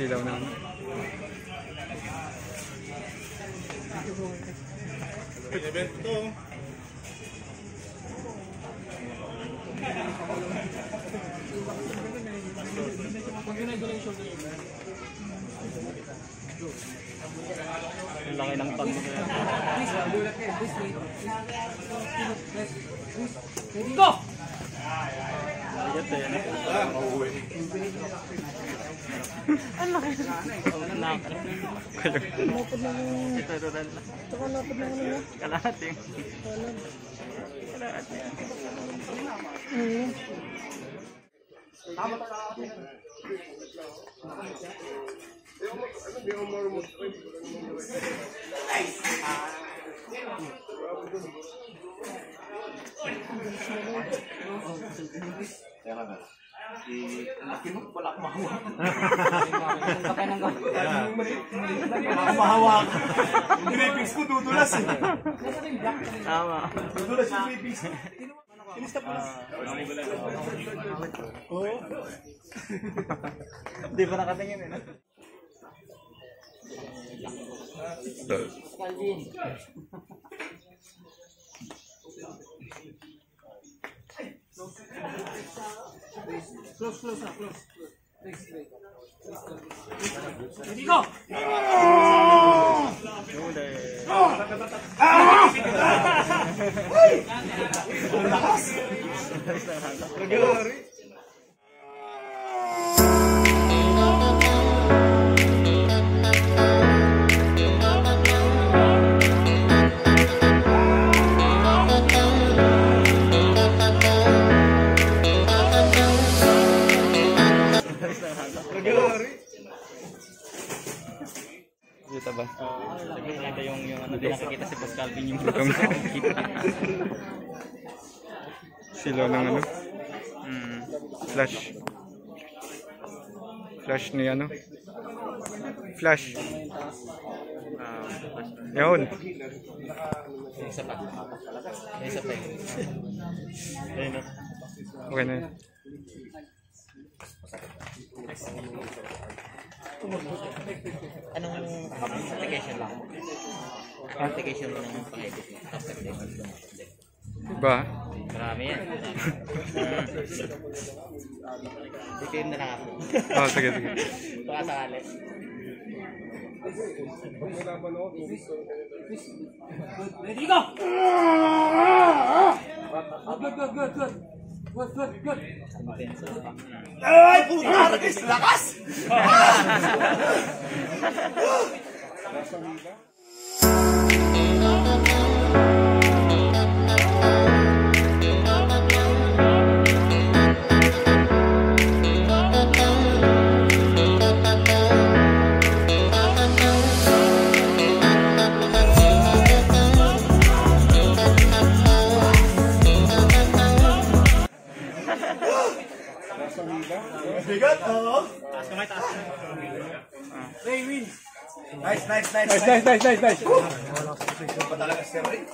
Silaw na. Ang laki ng tag mo kaya. Go! Ang laki. Napad na yung... Tsaka napad na yung... Kalahati. Kalahati. Laki mo, wala akong mahawak. Mahawak. Yung graphics ko dudulas eh. Tama. Dudulas yung graphics. Kinista po lang. Oo. Di ba nakatingin eh? Calvin. Close. Ready, go! Kita ba? Nakikita yung ano din nakikita si Pascal Calvin yung Silaw ng ano? Flash ni ano? Flash. Yun. Isa pa. Isa pa. Ayun. Okay na yun. Anong application lang? Application mo ng pang-edit mo. Tapos application mo. Ba? Marami yan. Bitin na lang ako. Oh, sige. Baka sakali. Ready, go! Good. Ay, puta! Lakas! Bigat, oh! Taas kamay. Ray, win! Nice. Nice. Wala talaga si Ray.